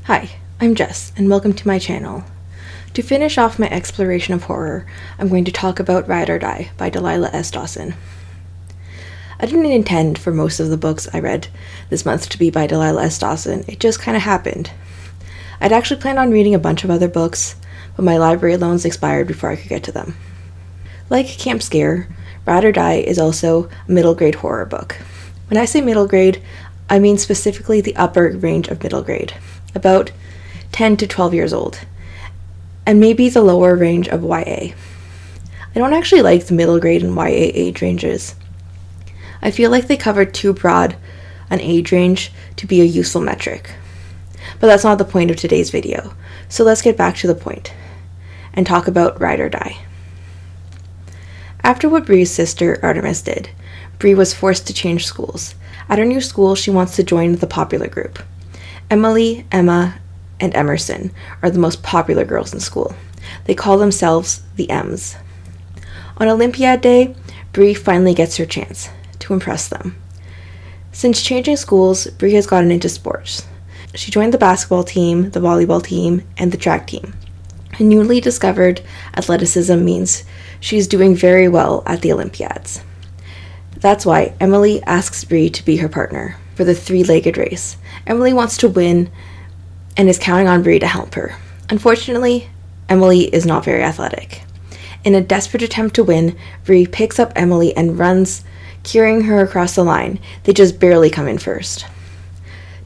Hi, I'm Jess, and welcome to my channel. To finish off my exploration of horror, I'm going to talk about Ride or Die by Delilah S. Dawson. I didn't intend for most of the books I read this month to be by Delilah S. Dawson, it just kind of happened. I'd actually planned on reading a bunch of other books, but my library loans expired before I could get to them. Like Camp Scare, Ride or Die is also a middle grade horror book. When I say middle grade, I mean specifically the upper range of middle grade, about 10 to 12 years old, and maybe the lower range of YA. I don't actually like the middle grade and YA age ranges. I feel like they cover too broad an age range to be a useful metric. But that's not the point of today's video, so let's get back to the point and talk about Ride or Die. After what Brie's sister Artemis did, Brie was forced to change schools. At her new school, she wants to join the popular group. Emily, Emma, and Emerson are the most popular girls in school. They call themselves the M's. On Olympiad Day, Brie finally gets her chance to impress them. Since changing schools, Brie has gotten into sports. She joined the basketball team, the volleyball team, and the track team. Her newly discovered athleticism means she's doing very well at the Olympiads. That's why Emily asks Brie to be her partner for the three-legged race. Emily wants to win and is counting on Brie to help her. Unfortunately, Emily is not very athletic. In a desperate attempt to win, Brie picks up Emily and runs, carrying her across the line. They just barely come in first.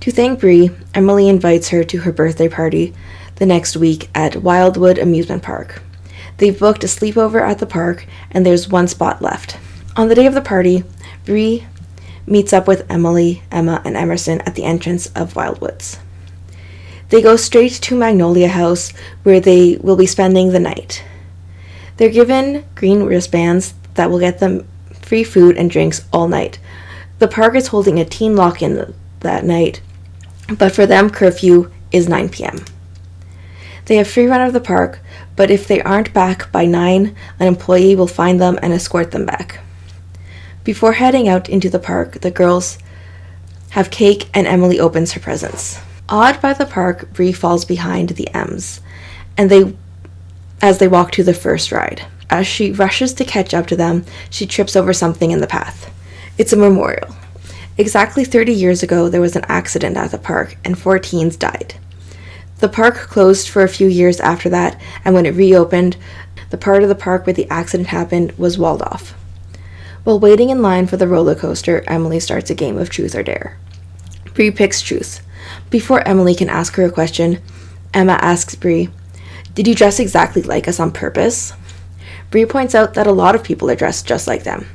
To thank Brie, Emily invites her to her birthday party the next week at Wildwood Amusement Park. They've booked a sleepover at the park, and there's one spot left. On the day of the party, Brie meets up with Emily, Emma, and Emerson at the entrance of Wildwoods. They go straight to Magnolia House, where they will be spending the night. They're given green wristbands that will get them free food and drinks all night. The park is holding a teen lock-in that night, but for them, curfew is 9 p.m. They have free run of the park, but if they aren't back by 9, an employee will find them and escort them back. Before heading out into the park, the girls have cake and Emily opens her presents. Awed by the park, Brie falls behind the M's, and as they walk to the first ride. As she rushes to catch up to them, she trips over something in the path. It's a memorial. Exactly 30 years ago, there was an accident at the park, and 4 teens died. The park closed for a few years after that, and when it reopened, the part of the park where the accident happened was walled off. While waiting in line for the roller coaster, Emily starts a game of truth or dare. Brie picks truth. Before Emily can ask her a question, Emma asks Brie, "Did you dress exactly like us on purpose?" Brie points out that a lot of people are dressed just like them.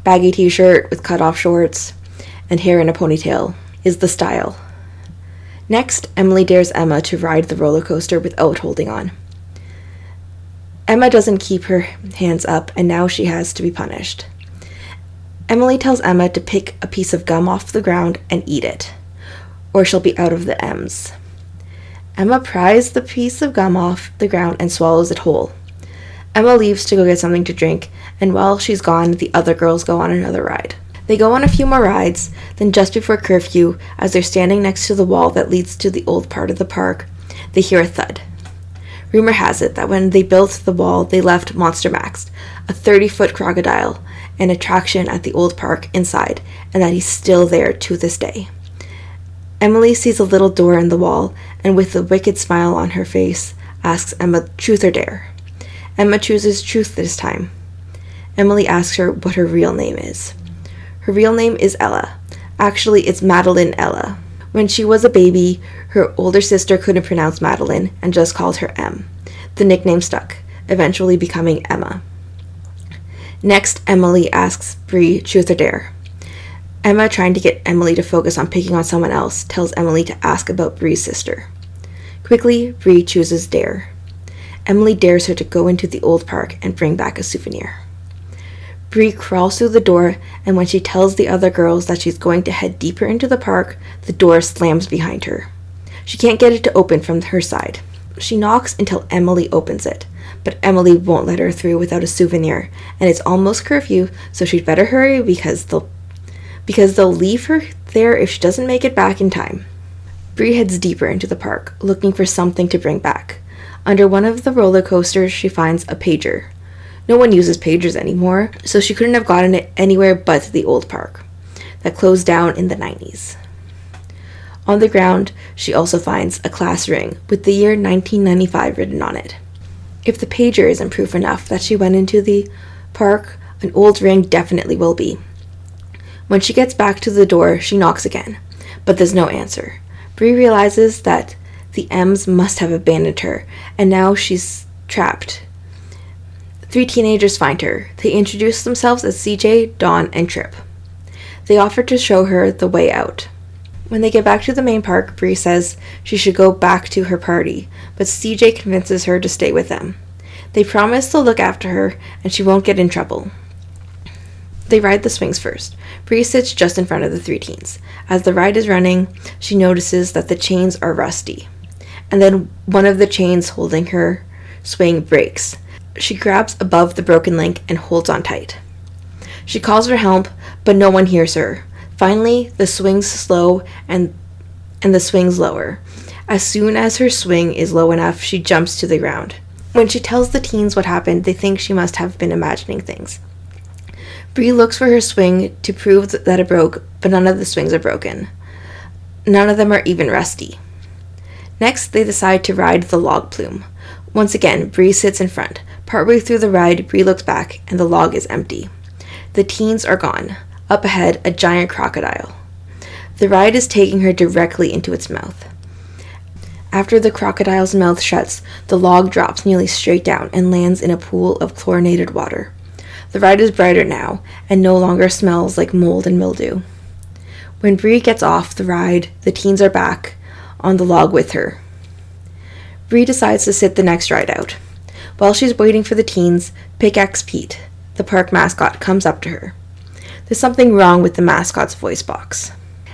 Baggy t-shirt with cut-off shorts and hair in a ponytail is the style. Next, Emily dares Emma to ride the roller coaster without holding on. Emma doesn't keep her hands up, and now she has to be punished. Emily tells Emma to pick a piece of gum off the ground and eat it, or she'll be out of the M's. Emma pries the piece of gum off the ground and swallows it whole. Emma leaves to go get something to drink, and while she's gone, the other girls go on another ride. They go on a few more rides, then just before curfew, as they're standing next to the wall that leads to the old part of the park, they hear a thud. Rumor has it that when they built the wall, they left Monster Max, a 30-foot crocodile, an attraction at the old park inside, and that he's still there to this day. Emily sees a little door in the wall, and with a wicked smile on her face, asks Emma truth or dare. Emma chooses truth this time. Emily asks her what her real name is. Her real name is Ella. Actually, it's Madeline Ella. When she was a baby, her older sister couldn't pronounce Madeline and just called her M. The nickname stuck, eventually becoming Emma. Next, Emily asks Brie truth or dare. Emma, trying to get Emily to focus on picking on someone else, tells Emily to ask about Brie's sister. Quickly, Brie chooses dare. Emily dares her to go into the old park and bring back a souvenir. Brie crawls through the door, and when she tells the other girls that she's going to head deeper into the park, the door slams behind her. She can't get it to open from her side. She knocks until Emily opens it, but Emily won't let her through without a souvenir, and it's almost curfew, so she'd better hurry because they'll leave her there if she doesn't make it back in time. Brie heads deeper into the park, looking for something to bring back. Under one of the roller coasters, she finds a pager. No one uses pagers anymore, so she couldn't have gotten it anywhere but the old park that closed down in the 90s. On the ground, she also finds a class ring with the year 1995 written on it. If the pager isn't proof enough that she went into the park, an old ring definitely will be. When she gets back to the door, she knocks again, but there's no answer. Brie realizes that the M's must have abandoned her, and now she's trapped. 3 teenagers find her. They introduce themselves as CJ, Dawn, and Trip. They offer to show her the way out. When they get back to the main park, Brie says she should go back to her party, but CJ convinces her to stay with them. They promise they'll look after her, and she won't get in trouble. They ride the swings first. Brie sits just in front of the 3 teens. As the ride is running, she notices that the chains are rusty, and then one of the chains holding her swing breaks. She grabs above the broken link and holds on tight. She calls for help, but no one hears her. Finally, the swings slow and the swings lower. As soon as her swing is low enough, she jumps to the ground. When she tells the teens what happened, they think she must have been imagining things. Brie looks for her swing to prove that it broke, but none of the swings are broken. None of them are even rusty. Next, they decide to ride the log plume. Once again, Brie sits in front. Partway through the ride, Brie looks back, and the log is empty. The teens are gone. Up ahead, a giant crocodile. The ride is taking her directly into its mouth. After the crocodile's mouth shuts, the log drops nearly straight down and lands in a pool of chlorinated water. The ride is brighter now, and no longer smells like mold and mildew. When Brie gets off the ride, the teens are back on the log with her. Brie decides to sit the next ride out. While she's waiting for the teens, Pickaxe Pete, the park mascot, comes up to her. There's something wrong with the mascot's voice box,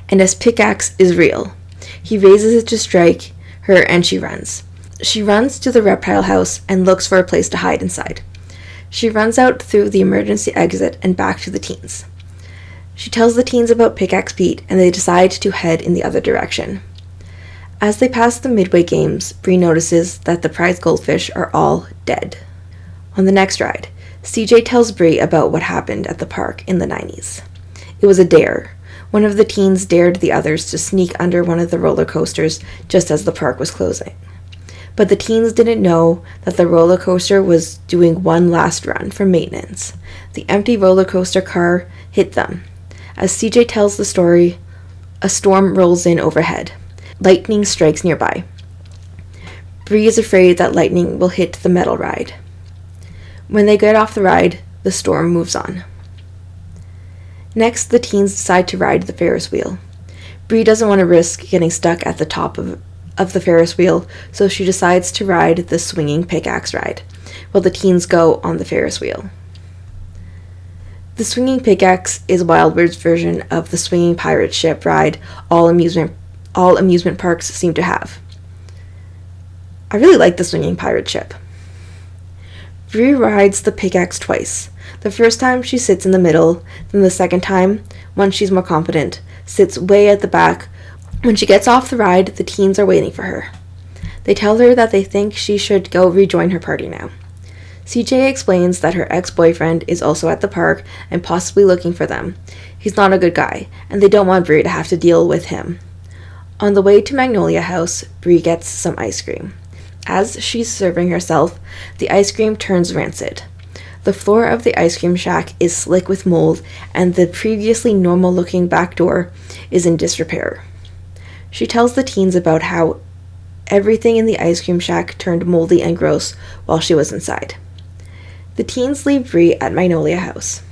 and as Pickaxe is real, he raises it to strike her and she runs. She runs to the reptile house and looks for a place to hide inside. She runs out through the emergency exit and back to the teens. She tells the teens about Pickaxe Pete, and they decide to head in the other direction. As they pass the Midway Games, Brie notices that the prize goldfish are all dead. On the next ride, CJ tells Brie about what happened at the park in the 90s. It was a dare. One of the teens dared the others to sneak under one of the roller coasters just as the park was closing. But the teens didn't know that the roller coaster was doing one last run for maintenance. The empty roller coaster car hit them. As CJ tells the story, a storm rolls in overhead. Lightning strikes nearby. Brie is afraid that lightning will hit the metal ride. When they get off the ride, the storm moves on. Next, the teens decide to ride the Ferris wheel. Brie doesn't want to risk getting stuck at the top of the Ferris wheel, so she decides to ride the swinging pickaxe ride, while the teens go on the Ferris wheel. The swinging pickaxe is Wildbird's version of the swinging pirate ship ride all amusement parks seem to have. I really like the swinging pirate ship. Brie rides the pickaxe twice. The first time she sits in the middle, then the second time, when she's more confident, sits way at the back. When she gets off the ride, the teens are waiting for her. They tell her that they think she should go rejoin her party now. CJ explains that her ex-boyfriend is also at the park and possibly looking for them. He's not a good guy, and they don't want Brie to have to deal with him. On the way to Magnolia House, Brie gets some ice cream. As she's serving herself, the ice cream turns rancid. The floor of the ice cream shack is slick with mold, and the previously normal-looking back door is in disrepair. She tells the teens about how everything in the ice cream shack turned moldy and gross while she was inside. The teens leave Brie at Magnolia House.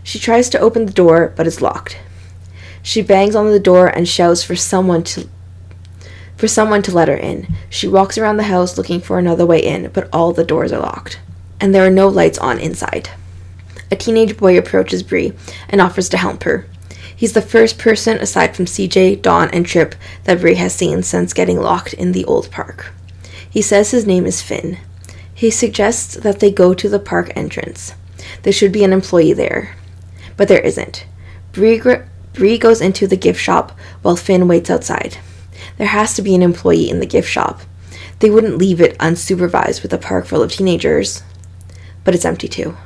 She tries to open the door, but it's locked. She bangs on the door and shouts for someone to let her in. She walks around the house looking for another way in, but all the doors are locked, and there are no lights on inside. A teenage boy approaches Brie and offers to help her. He's the first person aside from CJ, Dawn, and Trip that Brie has seen since getting locked in the old park. He says his name is Finn. He suggests that they go to the park entrance. There should be an employee there, but there isn't. Brie goes into the gift shop while Finn waits outside. There has to be an employee in the gift shop. They wouldn't leave it unsupervised with a park full of teenagers. But it's empty too.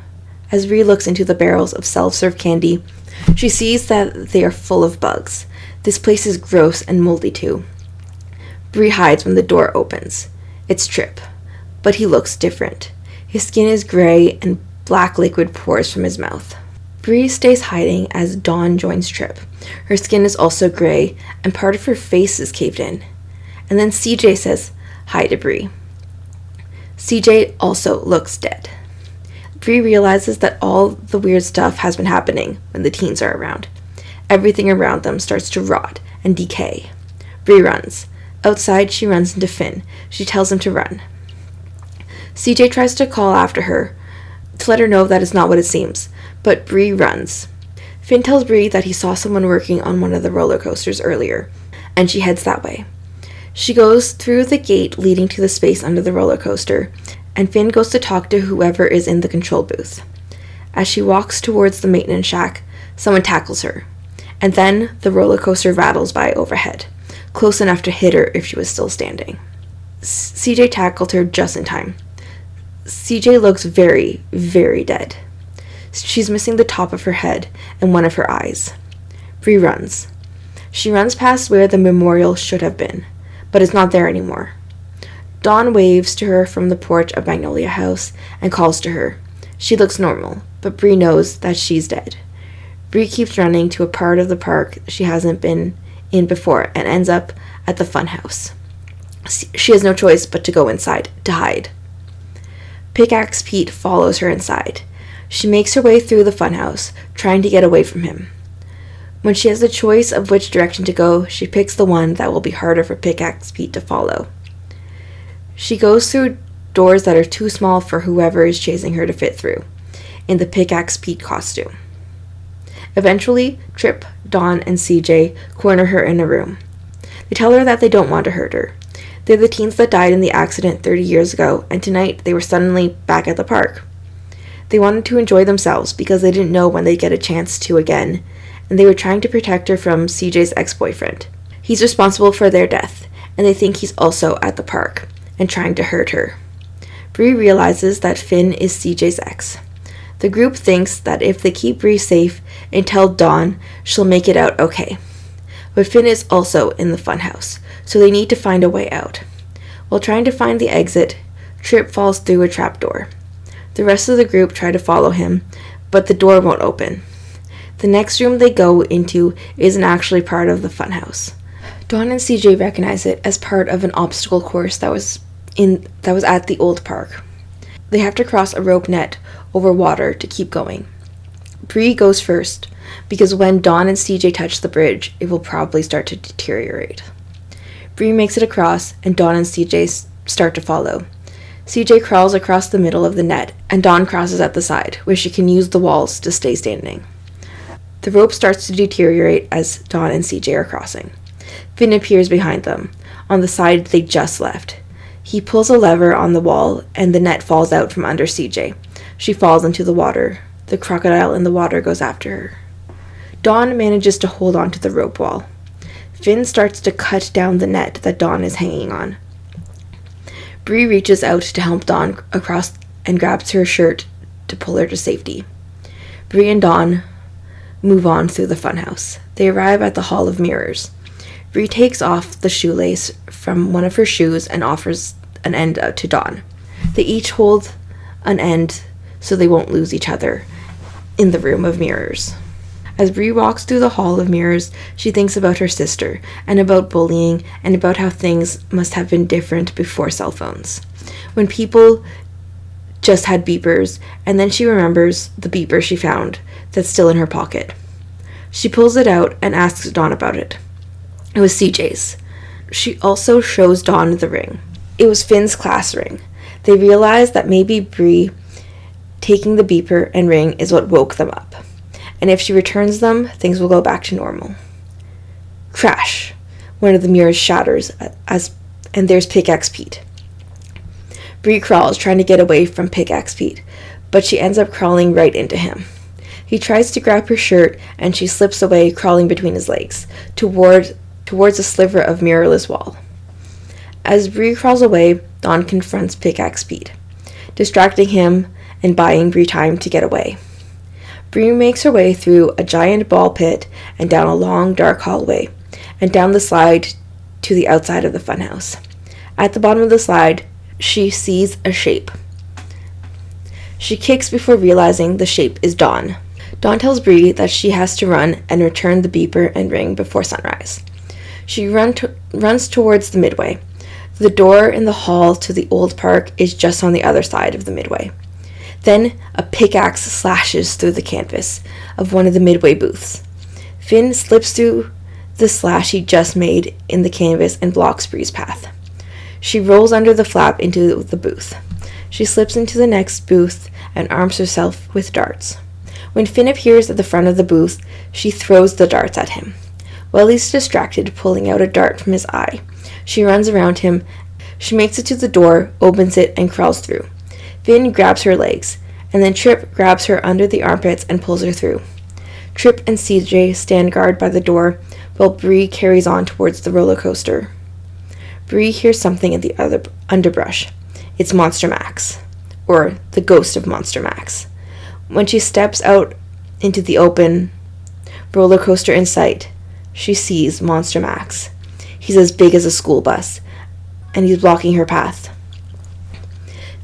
As Brie looks into the barrels of self-serve candy, she sees that they are full of bugs. This place is gross and moldy too. Brie hides when the door opens. It's Trip, but he looks different. His skin is gray and black liquid pours from his mouth. Brie stays hiding as Dawn joins Trip. Her skin is also gray and part of her face is caved in. And then CJ says hi to Brie. CJ also looks dead. Brie realizes that all the weird stuff has been happening when the teens are around. Everything around them starts to rot and decay. Brie runs. Outside, she runs into Finn. She tells him to run. CJ tries to call after her to let her know that it's not what it seems, but Brie runs. Finn tells Brie that he saw someone working on one of the roller coasters earlier, and she heads that way. She goes through the gate leading to the space under the roller coaster, and Finn goes to talk to whoever is in the control booth. As she walks towards the maintenance shack, someone tackles her, and then the roller coaster rattles by overhead, close enough to hit her if she was still standing. CJ tackled her just in time. CJ looks very, very dead. She's missing the top of her head and one of her eyes. Brie runs. She runs past where the memorial should have been, but it's not there anymore. Dawn waves to her from the porch of Magnolia House and calls to her. She looks normal, but Brie knows that she's dead. Brie keeps running to a part of the park she hasn't been in before and ends up at the funhouse. She has no choice but to go inside to hide. Pickaxe Pete follows her inside. She makes her way through the funhouse, trying to get away from him. When she has the choice of which direction to go, she picks the one that will be harder for Pickaxe Pete to follow. She goes through doors that are too small for whoever is chasing her to fit through, in the Pickaxe Pete costume. Eventually, Trip, Dawn, and CJ corner her in a room. They tell her that they don't want to hurt her. They're the teens that died in the accident 30 years ago, and tonight they were suddenly back at the park. They wanted to enjoy themselves because they didn't know when they'd get a chance to again, and they were trying to protect her from CJ's ex-boyfriend. He's responsible for their death, and they think he's also at the park, and trying to hurt her. Brie realizes that Finn is CJ's ex. The group thinks that if they keep Brie safe and tell Dawn, she'll make it out okay. But Finn is also in the funhouse, so they need to find a way out. While trying to find the exit, Trip falls through a trapdoor. The rest of the group try to follow him, but the door won't open. The next room they go into isn't actually part of the funhouse. Dawn and CJ recognize it as part of an obstacle course that was at the old park. They have to cross a rope net over water to keep going. Brie goes first, because when Dawn and CJ touch the bridge, it will probably start to deteriorate. Brie makes it across, and Dawn and CJ start to follow. CJ crawls across the middle of the net, and Dawn crosses at the side, where she can use the walls to stay standing. The rope starts to deteriorate as Dawn and CJ are crossing. Finn appears behind them, on the side they just left. He pulls a lever on the wall, and the net falls out from under CJ. She falls into the water. The crocodile in the water goes after her. Dawn manages to hold on to the rope wall. Finn starts to cut down the net that Dawn is hanging on. Brie reaches out to help Dawn across and grabs her shirt to pull her to safety. Brie and Dawn move on through the funhouse. They arrive at the Hall of Mirrors. Brie takes off the shoelace from one of her shoes and offers an end to Dawn. They each hold an end so they won't lose each other in the Room of Mirrors. As Brie walks through the Hall of Mirrors, she thinks about her sister, and about bullying, and about how things must have been different before cell phones, when people just had beepers, and then she remembers the beeper she found that's still in her pocket. She pulls it out and asks Dawn about it. It was CJ's. She also shows Dawn the ring. It was Finn's class ring. They realize that maybe Brie taking the beeper and ring is what woke them up. And if she returns them, things will go back to normal. Crash! One of the mirrors shatters, and there's Pickaxe Pete. Brie crawls, trying to get away from Pickaxe Pete, but she ends up crawling right into him. He tries to grab her shirt, and she slips away, crawling between his legs, toward towards a sliver of mirrorless wall. As Brie crawls away, Dawn confronts Pickaxe Pete, distracting him and buying Brie time to get away. Brie makes her way through a giant ball pit and down a long, dark hallway, and down the slide to the outside of the funhouse. At the bottom of the slide, she sees a shape. She kicks before realizing the shape is Dawn. Dawn tells Brie that she has to run and return the beeper and ring before sunrise. She runs towards the midway. The door in the hall to the old park is just on the other side of the midway. Then a pickaxe slashes through the canvas of one of the midway booths. Finn slips through the slash he just made in the canvas and blocks Brie's path. She rolls under the flap into the booth. She slips into the next booth and arms herself with darts. When Finn appears at the front of the booth, she throws the darts at him. While he's distracted, pulling out a dart from his eye, she runs around him. She makes it to the door, opens it, and crawls through. Finn grabs her legs, and then Trip grabs her under the armpits and pulls her through. Trip and CJ stand guard by the door, while Brie carries on towards the roller coaster. Brie hears something in the other underbrush. It's Monster Max, or the ghost of Monster Max. When she steps out into the open roller coaster in sight, she sees Monster Max. He's as big as a school bus, and he's blocking her path.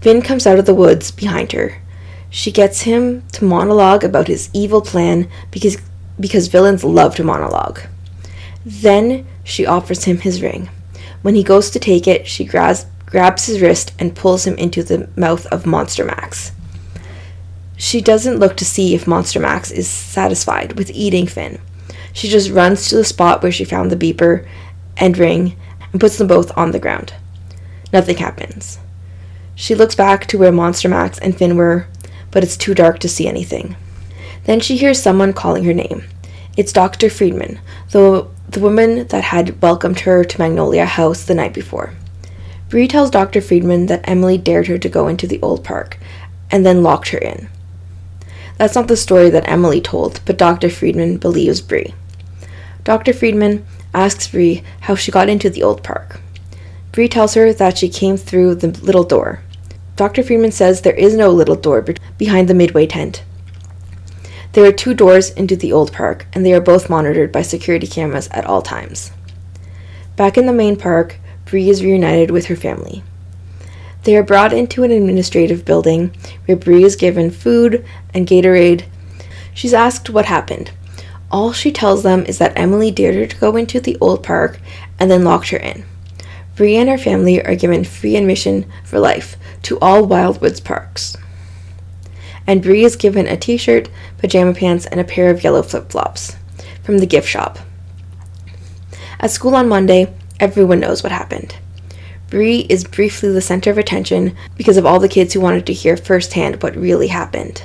Finn comes out of the woods behind her. She gets him to monologue about his evil plan because villains love to monologue. Then she offers him his ring. When he goes to take it, she grabs his wrist and pulls him into the mouth of Monster Max. She doesn't look to see if Monster Max is satisfied with eating Finn. She just runs to the spot where she found the beeper and ring and puts them both on the ground. Nothing happens. She looks back to where Monster Max and Finn were, but it's too dark to see anything. Then she hears someone calling her name. It's Dr. Friedman, the woman that had welcomed her to Magnolia House the night before. Brie tells Dr. Friedman that Emily dared her to go into the old park and then locked her in. That's not the story that Emily told, but Dr. Friedman believes Brie. Dr. Friedman asks Brie how she got into the old park. Brie tells her that she came through the little door. Dr. Friedman says there is no little door behind the midway tent. There are 2 doors into the old park, and they are both monitored by security cameras at all times. Back in the main park, Brie is reunited with her family. They are brought into an administrative building where Brie is given food and Gatorade. She's asked what happened. All she tells them is that Emily dared her to go into the old park and then locked her in. Brie and her family are given free admission for life to all Wildwoods parks. And Brie is given a t-shirt, pajama pants, and a pair of yellow flip-flops from the gift shop. At school on Monday, everyone knows what happened. Brie is briefly the center of attention because of all the kids who wanted to hear firsthand what really happened.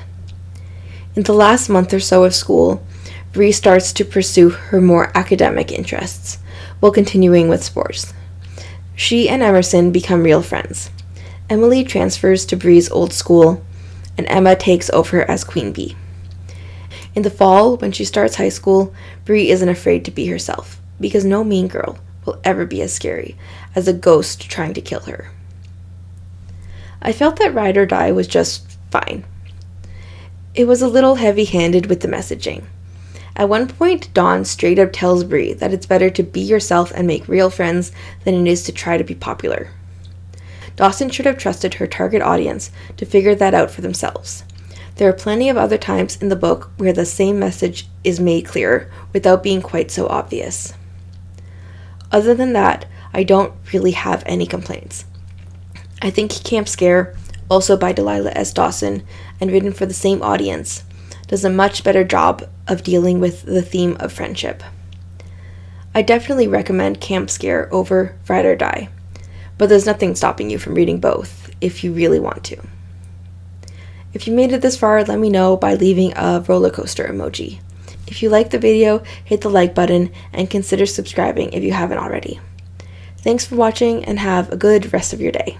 In the last month or so of school, Brie starts to pursue her more academic interests while continuing with sports. She and Emerson become real friends. Emily transfers to Brie's old school, and Emma takes over as Queen Bee. In the fall, when she starts high school, Brie isn't afraid to be herself, because no mean girl will ever be as scary as a ghost trying to kill her. I felt that Ride or Die was just fine. It was a little heavy-handed with the messaging. At one point, Dawn straight up tells Brie that it's better to be yourself and make real friends than it is to try to be popular. Dawson should have trusted her target audience to figure that out for themselves. There are plenty of other times in the book where the same message is made clear without being quite so obvious. Other than that, I don't really have any complaints. I think Camp Scare, also by Delilah S. Dawson and written for the same audience, does a much better job of dealing with the theme of friendship. I definitely recommend Camp Scare over Ride or Die, but there's nothing stopping you from reading both if you really want to. If you made it this far, let me know by leaving a roller coaster emoji. If you liked the video, hit the like button and consider subscribing if you haven't already. Thanks for watching and have a good rest of your day.